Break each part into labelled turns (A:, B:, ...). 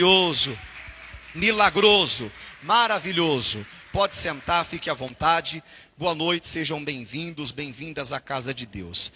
A: Maravilhoso, milagroso, maravilhoso. Pode sentar, fique à vontade. Boa noite, sejam bem-vindos, bem-vindas à casa de Deus.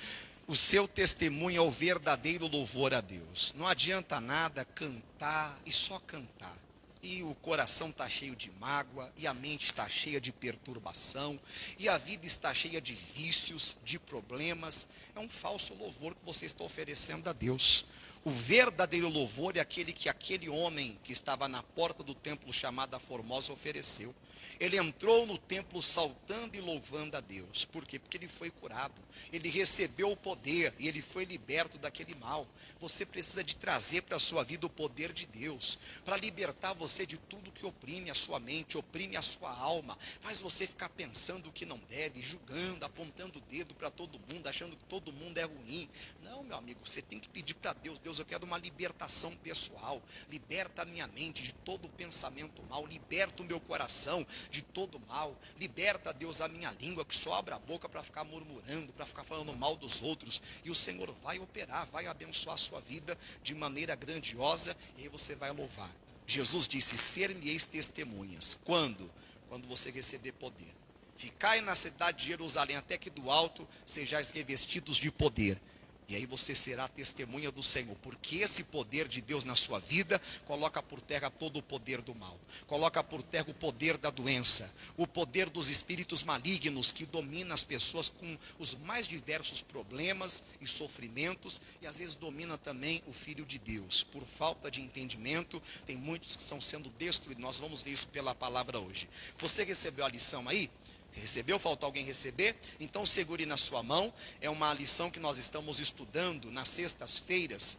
A: O seu testemunho é o verdadeiro louvor a Deus. Não adianta nada cantar e só cantar. E o coração está cheio de mágoa, e a mente está cheia de perturbação, e a vida está cheia de vícios, de problemas. É um falso louvor que você está oferecendo a Deus. O verdadeiro louvor é aquele que aquele homem que estava na porta do templo chamada Formosa ofereceu. Ele entrou no templo saltando e louvando a Deus. Por quê? Porque ele foi curado. Ele recebeu o poder e ele foi liberto daquele mal. Você precisa de trazer para a sua vida o poder de Deus, para libertar você de tudo que oprime a sua mente, oprime a sua alma, faz você ficar pensando o que não deve, julgando, apontando o dedo para todo mundo, achando que todo mundo é ruim. Não, meu amigo, você tem que pedir para Deus: Deus, eu quero uma libertação pessoal. Liberta a minha mente de todo pensamento mal, liberta o meu coração de todo mal, liberta, Deus, a minha língua que só abre a boca para ficar murmurando, para ficar falando mal dos outros, e o Senhor vai operar, vai abençoar a sua vida de maneira grandiosa, e aí você vai louvar. Jesus disse: ser-me-eis testemunhas. Quando? Quando você receber poder. Ficai na cidade de Jerusalém até que do alto sejais revestidos de poder. E aí você será testemunha do Senhor, porque esse poder de Deus na sua vida coloca por terra todo o poder do mal, coloca por terra o poder da doença, o poder dos espíritos malignos que domina as pessoas com os mais diversos problemas e sofrimentos, e às vezes domina também o Filho de Deus. Por falta de entendimento, tem muitos que estão sendo destruídos. Nós vamos ver isso pela palavra hoje. Você recebeu a lição aí? Recebeu? Falta alguém receber? Então segure na sua mão. É uma lição que nós estamos estudando nas sextas-feiras.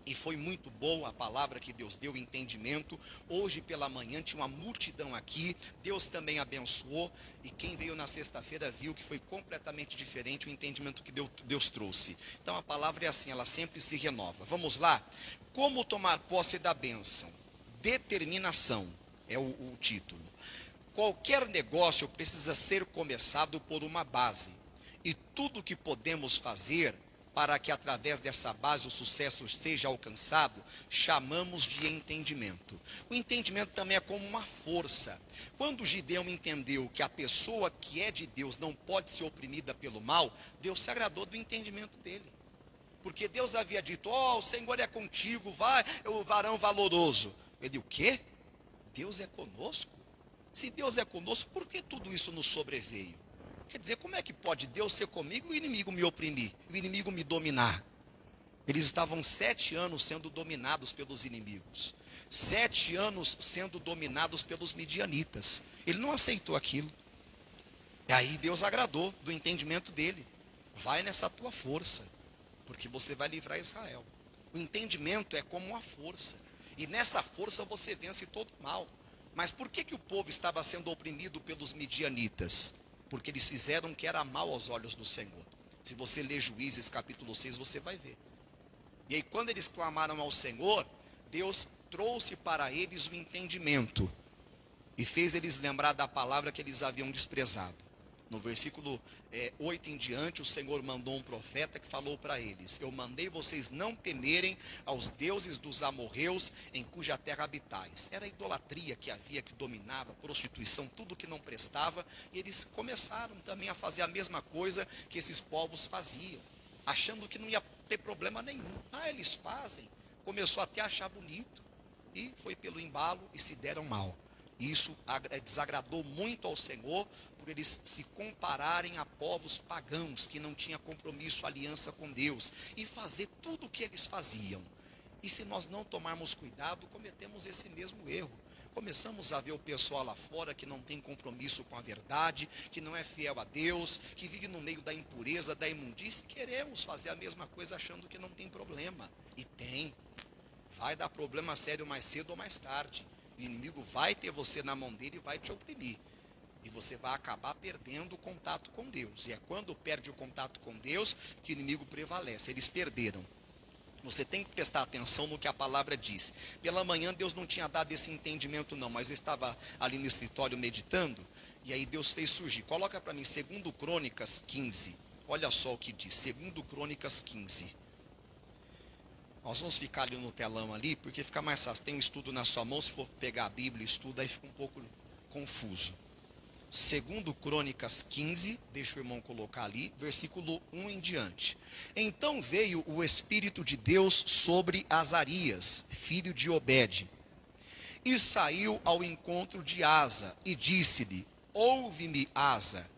A: E foi muito boa a palavra que Deus deu, entendimento. Hoje pela manhã tinha uma multidão aqui. Deus também abençoou. E quem veio na sexta-feira viu que foi completamente diferente o entendimento que Deus trouxe. Então a palavra é assim, ela sempre se renova. Vamos lá? Como tomar posse da bênção? Determinação é o título. Qualquer negócio precisa ser começado por uma base. E tudo que podemos fazer para que através dessa base o sucesso seja alcançado, chamamos de entendimento. O entendimento também é como uma força. Quando o Gideão entendeu que a pessoa que é de Deus não pode ser oprimida pelo mal, Deus se agradou do entendimento dele. Porque Deus havia dito: ó, o Senhor é contigo, vai, o varão valoroso. Ele: o quê? Deus é conosco? Se Deus é conosco, por que tudo isso nos sobreveio? Quer dizer, como é que pode Deus ser comigo e o inimigo me oprimir, o inimigo me dominar? Eles estavam 7 anos sendo dominados pelos inimigos, 7 anos sendo dominados pelos midianitas. Ele não aceitou aquilo. E aí Deus agradou do entendimento dele: vai nessa tua força, porque você vai livrar Israel. O entendimento é como uma força, e nessa força você vence todo o mal. Mas por que o povo estava sendo oprimido pelos midianitas? Porque eles fizeram o que era mal aos olhos do Senhor. Se você ler Juízes capítulo 6, você vai ver. E aí quando eles clamaram ao Senhor, Deus trouxe para eles o entendimento e fez eles lembrar da palavra que eles haviam desprezado. No versículo 8 em diante, o Senhor mandou um profeta que falou para eles: eu mandei vocês não temerem aos deuses dos amorreus em cuja terra habitais. Era a idolatria que havia, que dominava, prostituição, tudo que não prestava. E eles começaram também a fazer a mesma coisa que esses povos faziam, achando que não ia ter problema nenhum. Eles fazem. Começou até a achar bonito, e foi pelo embalo e se deram mal. Isso desagradou muito ao Senhor, por eles se compararem a povos pagãos que não tinham compromisso, aliança com Deus, e fazer tudo o que eles faziam. E se nós não tomarmos cuidado, cometemos esse mesmo erro. Começamos a ver o pessoal lá fora que não tem compromisso com a verdade, que não é fiel a Deus, que vive no meio da impureza, da imundície, e queremos fazer a mesma coisa achando que não tem problema. E tem. Vai dar problema sério mais cedo ou mais tarde. O inimigo vai ter você na mão dele e vai te oprimir. E você vai acabar perdendo o contato com Deus. E é quando perde o contato com Deus que o inimigo prevalece. Eles perderam. Você tem que prestar atenção no que a palavra diz. Pela manhã Deus não tinha dado esse entendimento não, mas eu estava ali no escritório meditando, e aí Deus fez surgir. Coloca para mim 2 Crônicas 15. Olha só o que diz, 2 Crônicas 15. Nós vamos ficar ali no telão ali, porque fica mais fácil. Tem um estudo na sua mão, se for pegar a Bíblia e estuda, aí fica um pouco confuso. Segundo Crônicas 15, deixa o irmão colocar ali, versículo 1 em diante. Então veio o Espírito de Deus sobre Azarias, filho de Obede, e saiu ao encontro de Asa, e disse-lhe: ouve-me, Asa,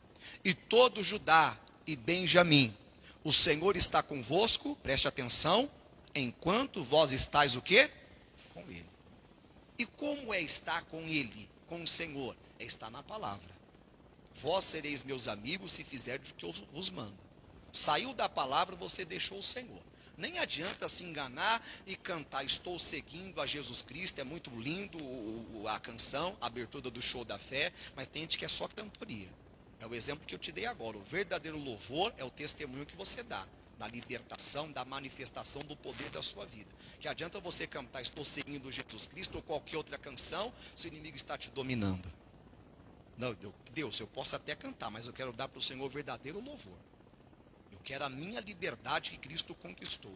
A: e todo Judá e Benjamim, o Senhor está convosco, preste atenção, enquanto vós estáis o quê? Com ele. E como é estar com ele, com o Senhor? É estar na palavra. Vós sereis meus amigos se fizerdes o que eu vos mando. Saiu da palavra, você deixou o Senhor. Nem adianta se enganar e cantar, estou seguindo a Jesus Cristo, é muito lindo a canção, a abertura do show da fé, mas tem gente que é só cantoria. É o exemplo que eu te dei agora. O verdadeiro louvor é o testemunho que você dá, da libertação, da manifestação do poder da sua vida. Que adianta você cantar, estou seguindo Jesus Cristo, ou qualquer outra canção, se o inimigo está te dominando. Não, Deus, eu posso até cantar, mas eu quero dar para o Senhor verdadeiro louvor. Eu quero a minha liberdade que Cristo conquistou.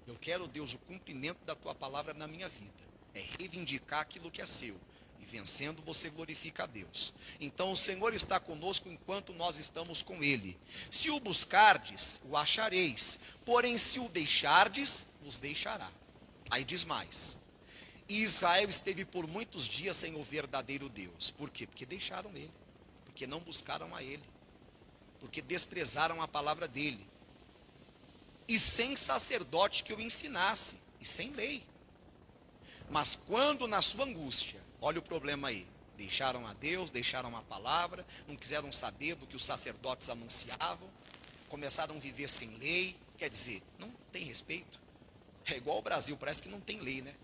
A: Eu quero, Deus, o cumprimento da tua palavra na minha vida. É reivindicar aquilo que é seu. E vencendo, você glorifica a Deus. Então o Senhor está conosco enquanto nós estamos com Ele. Se o buscardes, o achareis. Porém, se o deixardes, vos deixará. Aí diz mais. E Israel esteve por muitos dias sem o verdadeiro Deus. Por quê? Porque deixaram ele. Porque não buscaram a ele. Porque desprezaram a palavra dele. E sem sacerdote que o ensinasse. E sem lei. Mas quando na sua angústia, olha o problema aí. Deixaram a Deus, deixaram a palavra, não quiseram saber do que os sacerdotes anunciavam. Começaram a viver sem lei. Quer dizer, não tem respeito. É igual ao Brasil, parece que não tem lei, né?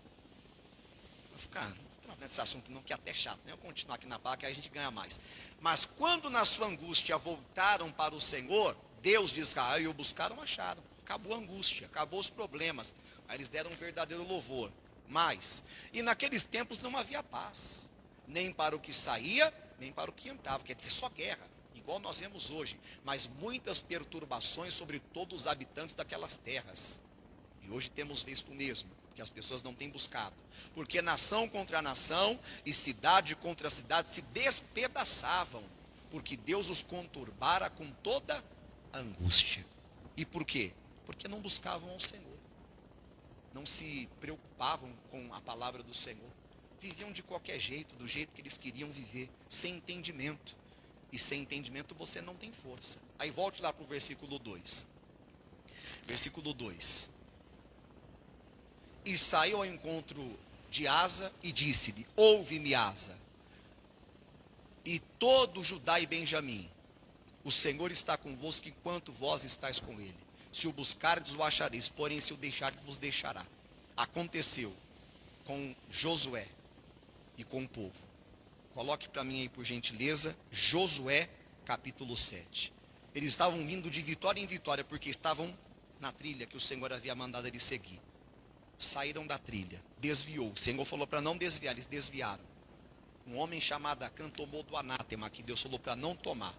A: Ficar nesse assunto não, que é até chato, né? Eu continuar aqui na barra que a gente ganha mais. Mas quando na sua angústia voltaram para o Senhor, Deus de Israel, e o buscaram, acharam. Acabou a angústia, acabou os problemas. Aí eles deram um verdadeiro louvor. Mas, e naqueles tempos não havia paz. Nem para o que saía, nem para o que entrava. Quer dizer, só guerra, igual nós vemos hoje. Mas muitas perturbações sobre todos os habitantes daquelas terras. E hoje temos visto o mesmo, que as pessoas não têm buscado. Porque nação contra nação e cidade contra cidade se despedaçavam. Porque Deus os conturbara com toda a angústia. E por quê? Porque não buscavam ao Senhor. Não se preocupavam com a palavra do Senhor. Viviam de qualquer jeito, do jeito que eles queriam viver, sem entendimento. E sem entendimento você não tem força. Aí volte lá para o versículo 2. Versículo 2. E saiu ao encontro de Asa e disse-lhe: ouve-me, Asa, e todo Judá e Benjamim, o Senhor está convosco enquanto vós estáis com ele. Se o buscardes, o achareis, porém se o deixardes, vos deixará. Aconteceu com Josué e com o povo. Coloque para mim aí, por gentileza, Josué capítulo 7. Eles estavam vindo de vitória em vitória, porque estavam na trilha que o Senhor havia mandado eles seguir. Saíram da trilha, desviou. O Senhor falou para não desviar, eles desviaram. Um homem chamado Acã tomou do anátema, que Deus falou para não tomar.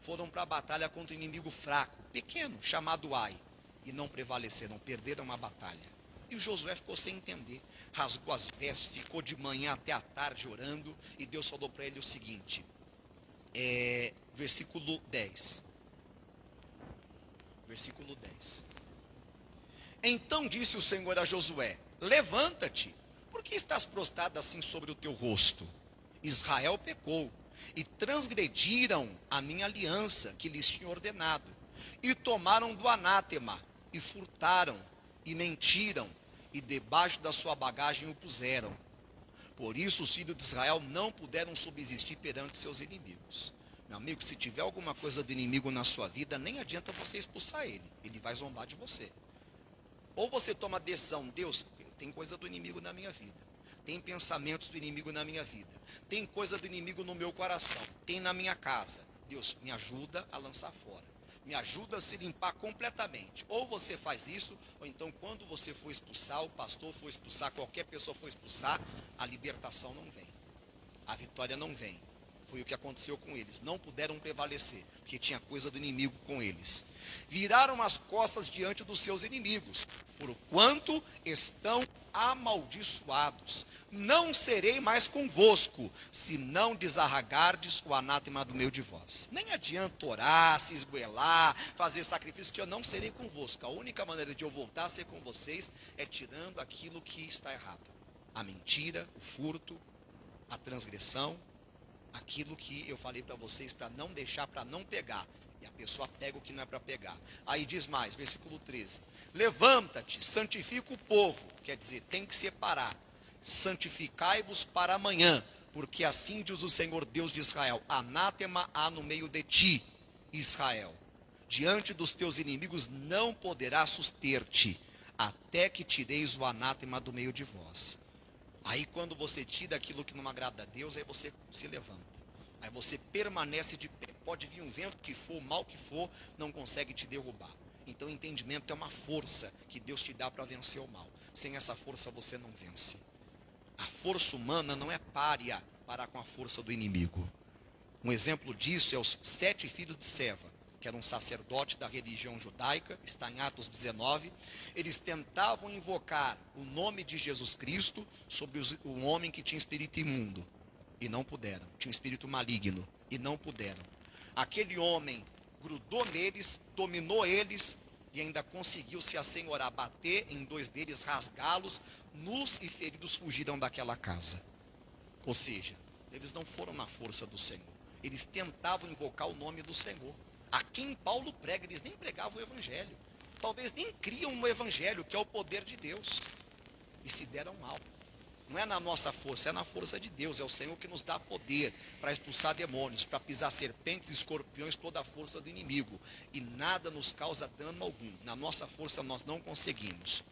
A: Foram para a batalha contra um inimigo fraco, pequeno, chamado Ai. E não prevaleceram, perderam a batalha. E o Josué ficou sem entender. Rasgou as vestes, ficou de manhã até a tarde orando. E Deus falou para ele o seguinte, versículo 10. Versículo 10. Então disse o Senhor a Josué: levanta-te, por que estás prostrado assim sobre o teu rosto? Israel pecou, e transgrediram a minha aliança que lhes tinha ordenado, e tomaram do anátema, e furtaram, e mentiram, e debaixo da sua bagagem o puseram. Por isso os filhos de Israel não puderam subsistir perante seus inimigos. Meu amigo, se tiver alguma coisa do inimigo na sua vida, nem adianta você expulsar ele, ele vai zombar de você. Ou você toma a decisão, Deus, tem coisa do inimigo na minha vida. Tem pensamentos do inimigo na minha vida. Tem coisa do inimigo no meu coração. Tem na minha casa. Deus, me ajuda a lançar fora. Me ajuda a se limpar completamente. Ou você faz isso, ou então quando você for expulsar, o pastor for expulsar, qualquer pessoa for expulsar, a libertação não vem. A vitória não vem. Foi o que aconteceu com eles. Não puderam prevalecer, porque tinha coisa do inimigo com eles. Viraram as costas diante dos seus inimigos. porquanto estão amaldiçoados. Não serei mais convosco, se não desarragardes o anátema do meio de vós. Nem adianta orar, se esgoelar, fazer sacrifício, que eu não serei convosco. A única maneira de eu voltar a ser com vocês é tirando aquilo que está errado. A mentira, o furto, a transgressão, aquilo que eu falei para vocês, para não deixar, para não pegar. E a pessoa pega o que não é para pegar. Aí diz mais, versículo 13: levanta-te, santifica o povo. Quer dizer, tem que separar. Santificai-vos para amanhã, porque assim diz o Senhor Deus de Israel: anátema há no meio de ti, Israel. Diante dos teus inimigos não poderás suster-te, até que tireis o anátema do meio de vós. Aí quando você tira aquilo que não agrada a Deus, aí você se levanta. Aí você permanece de pé. Pode vir um vento que for, o mal que for, não consegue te derrubar. Então o entendimento é uma força que Deus te dá para vencer o mal. Sem essa força você não vence. A força humana não é pária para com a força do inimigo. Um exemplo disso é os 7 filhos de Seva, que era um sacerdote da religião judaica, está em Atos 19. Eles tentavam invocar o nome de Jesus Cristo sobre um homem que tinha espírito imundo, e não puderam. Tinha um espírito maligno, e não puderam. Aquele homem grudou neles, dominou eles, e ainda conseguiu se assenhorar, bater em 2 deles, rasgá-los, nus e feridos fugiram daquela casa. Ou seja, eles não foram na força do Senhor. Eles tentavam invocar o nome do Senhor. A quem Paulo prega, eles nem pregavam o evangelho. Talvez nem criam no evangelho, que é o poder de Deus. E se deram mal. Não é na nossa força, é na força de Deus. É o Senhor que nos dá poder para expulsar demônios, para pisar serpentes e escorpiões, toda a força do inimigo. E nada nos causa dano algum. Na nossa força nós não conseguimos.